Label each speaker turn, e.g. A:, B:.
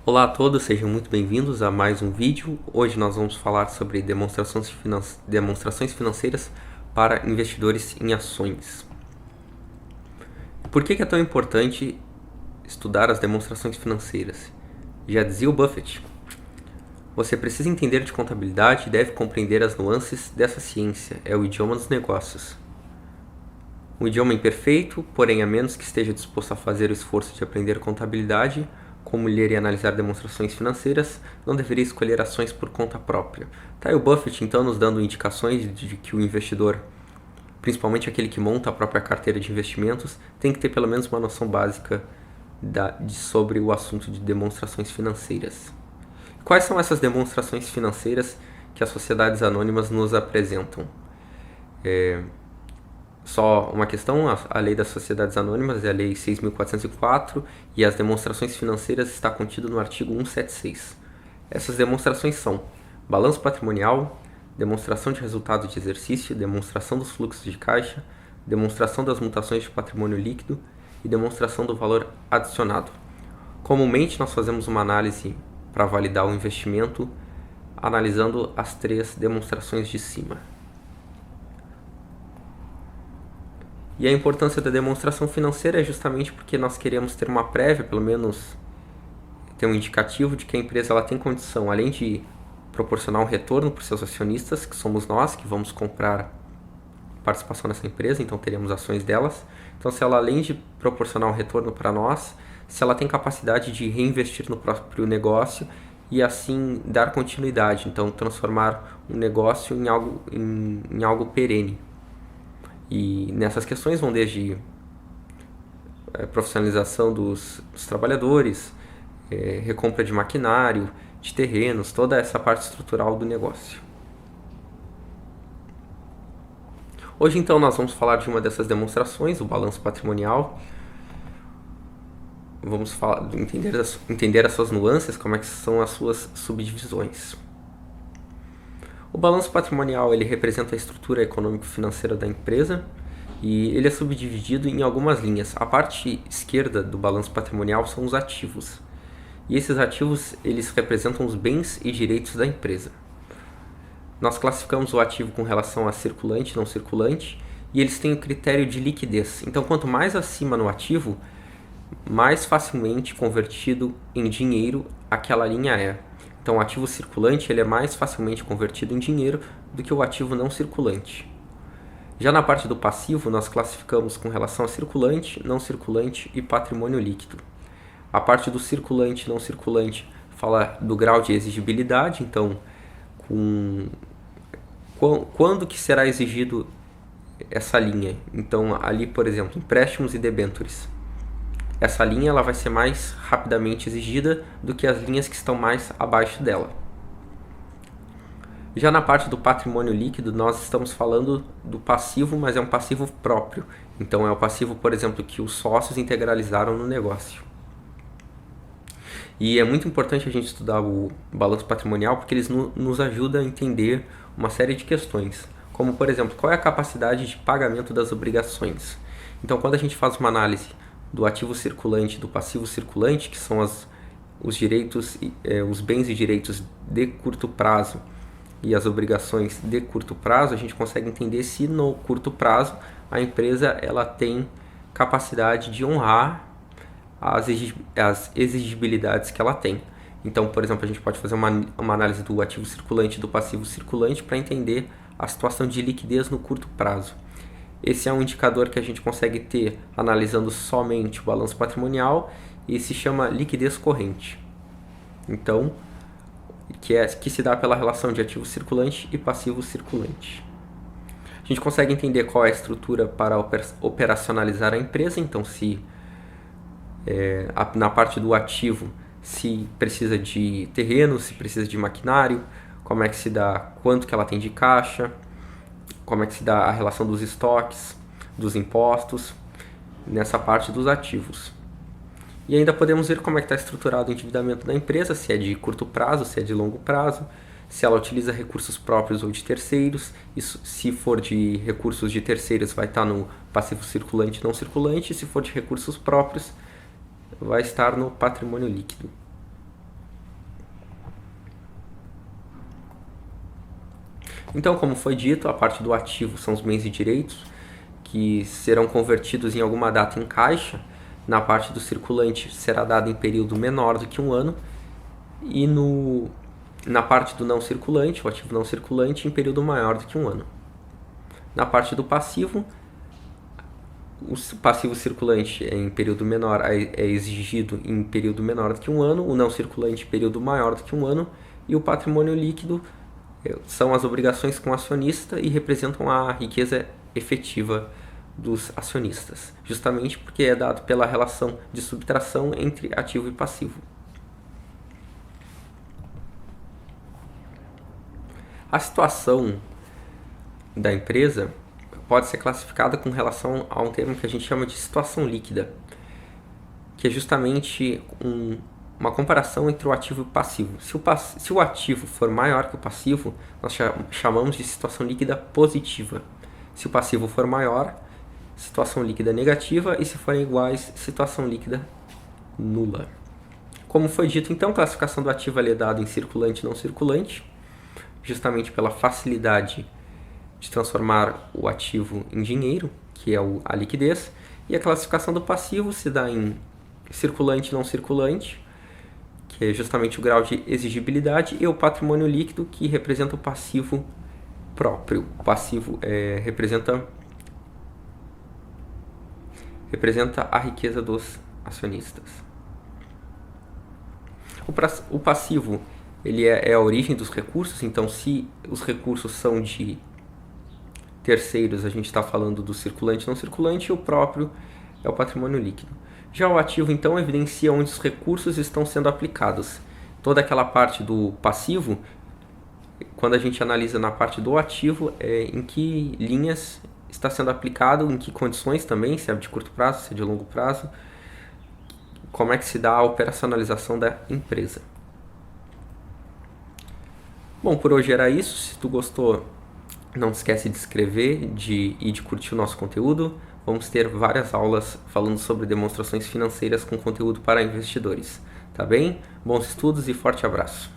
A: Olá a todos, sejam muito bem-vindos a mais um vídeo. Hoje nós vamos falar sobre demonstrações financeiras para investidores em ações. Por que é tão importante estudar as demonstrações financeiras? Já dizia o Buffett, você precisa entender de contabilidade e deve compreender as nuances dessa ciência, é o idioma dos negócios. Um idioma imperfeito, porém a menos que esteja disposto a fazer o esforço de aprender contabilidade, como ler e analisar demonstrações financeiras, não deveria escolher ações por conta própria. Tá aí o Buffett, então, nos dando indicações de que o investidor, principalmente aquele que monta a própria carteira de investimentos, tem que ter pelo menos uma noção básica sobre o assunto de demonstrações financeiras. Quais são essas demonstrações financeiras que as sociedades anônimas nos apresentam? Só uma questão, a lei das sociedades anônimas é a lei 6.404 e as demonstrações financeiras está contido no artigo 176. Essas demonstrações são balanço patrimonial, demonstração de resultado de exercício, demonstração dos fluxos de caixa, demonstração das mutações de patrimônio líquido e demonstração do valor adicionado. Comumente nós fazemos uma análise para validar o investimento analisando as três demonstrações de cima. E a importância da demonstração financeira é justamente porque nós queremos ter uma prévia, pelo menos ter um indicativo de que a empresa ela tem condição, além de proporcionar um retorno para os seus acionistas, que somos nós, que vamos comprar participação nessa empresa, então teremos ações delas. Então, se ela, além de proporcionar um retorno para nós, se ela tem capacidade de reinvestir no próprio negócio e assim dar continuidade, então transformar um negócio em algo perene. E nessas questões vão desde profissionalização dos trabalhadores, recompra de maquinário, de terrenos, toda essa parte estrutural do negócio. Hoje então nós vamos falar de uma dessas demonstrações, o balanço patrimonial. Vamos entender as suas nuances, como é que são as suas subdivisões. O balanço patrimonial ele representa a estrutura econômico-financeira da empresa e ele é subdividido em algumas linhas. A parte esquerda do balanço patrimonial são os ativos. E esses ativos eles representam os bens e direitos da empresa. Nós classificamos o ativo com relação a circulante e não circulante e eles têm o critério de liquidez. Então, quanto mais acima no ativo, mais facilmente convertido em dinheiro aquela linha é. Então, o ativo circulante ele é mais facilmente convertido em dinheiro do que o ativo não circulante. Já na parte do passivo, nós classificamos com relação a circulante, não circulante e patrimônio líquido. A parte do circulante e não circulante fala do grau de exigibilidade, então, quando que será exigido essa linha? Então, ali, por exemplo, empréstimos e debêntures. Essa linha ela vai ser mais rapidamente exigida do que as linhas que estão mais abaixo dela. Já na parte do patrimônio líquido, nós estamos falando do passivo, mas é um passivo próprio. Então é o passivo, por exemplo, que os sócios integralizaram no negócio. E é muito importante a gente estudar o balanço patrimonial porque eles nos ajudam a entender uma série de questões. Como, por exemplo, qual é a capacidade de pagamento das obrigações. Então, quando a gente faz uma análise do ativo circulante e do passivo circulante, que são os direitos, os bens e direitos de curto prazo e as obrigações de curto prazo, a gente consegue entender se no curto prazo a empresa ela tem capacidade de honrar as exigibilidades que ela tem. Então, por exemplo, a gente pode fazer uma análise do ativo circulante e do passivo circulante para entender a situação de liquidez no curto prazo. Esse é um indicador que a gente consegue ter analisando somente o balanço patrimonial e se chama liquidez corrente. Então, que se dá pela relação de ativo circulante e passivo circulante. A gente consegue entender qual é a estrutura para operacionalizar a empresa. Então, se na parte do ativo se precisa de terreno, se precisa de maquinário, como é que se dá, quanto que ela tem de caixa, como é que se dá a relação dos estoques, dos impostos, nessa parte dos ativos. E ainda podemos ver como é que está estruturado o endividamento da empresa, se é de curto prazo, se é de longo prazo, se ela utiliza recursos próprios ou de terceiros. Isso, se for de recursos de terceiros, vai estar no passivo circulante e não circulante, e se for de recursos próprios, vai estar no patrimônio líquido. Então, como foi dito, a parte do ativo são os bens e direitos, que serão convertidos em alguma data em caixa. Na parte do circulante será dado em período menor do que um ano, e na parte do não circulante, o ativo não circulante, em período maior do que um ano. Na parte do passivo, o passivo circulante em período menor é exigido em período menor do que um ano, o não circulante em período maior do que um ano, e o patrimônio líquido são as obrigações com o acionista e representam a riqueza efetiva dos acionistas, justamente porque é dado pela relação de subtração entre ativo e passivo. A situação da empresa pode ser classificada com relação a um termo que a gente chama de situação líquida, que é justamente uma comparação entre o ativo e o passivo. Se o ativo for maior que o passivo, nós chamamos de situação líquida positiva. Se o passivo for maior, situação líquida negativa, e se forem iguais, situação líquida nula. Como foi dito, então, a classificação do ativo é dada em circulante e não circulante, justamente pela facilidade de transformar o ativo em dinheiro, que é a liquidez, e a classificação do passivo se dá em circulante e não circulante, que é justamente o grau de exigibilidade, e o patrimônio líquido, que representa o passivo próprio. O passivo representa a riqueza dos acionistas. O passivo ele é a origem dos recursos, então se os recursos são de terceiros, a gente está falando do circulante e não circulante, e o próprio é o patrimônio líquido. Já o ativo, então, evidencia onde os recursos estão sendo aplicados. Toda aquela parte do passivo, quando a gente analisa na parte do ativo, em que linhas está sendo aplicado, em que condições também, se é de curto prazo, se é de longo prazo, como é que se dá a operacionalização da empresa. Bom, por hoje era isso. Se tu gostou, não esquece de se inscrever e de curtir o nosso conteúdo. Vamos ter várias aulas falando sobre demonstrações financeiras com conteúdo para investidores. Tá bem? Bons estudos e forte abraço.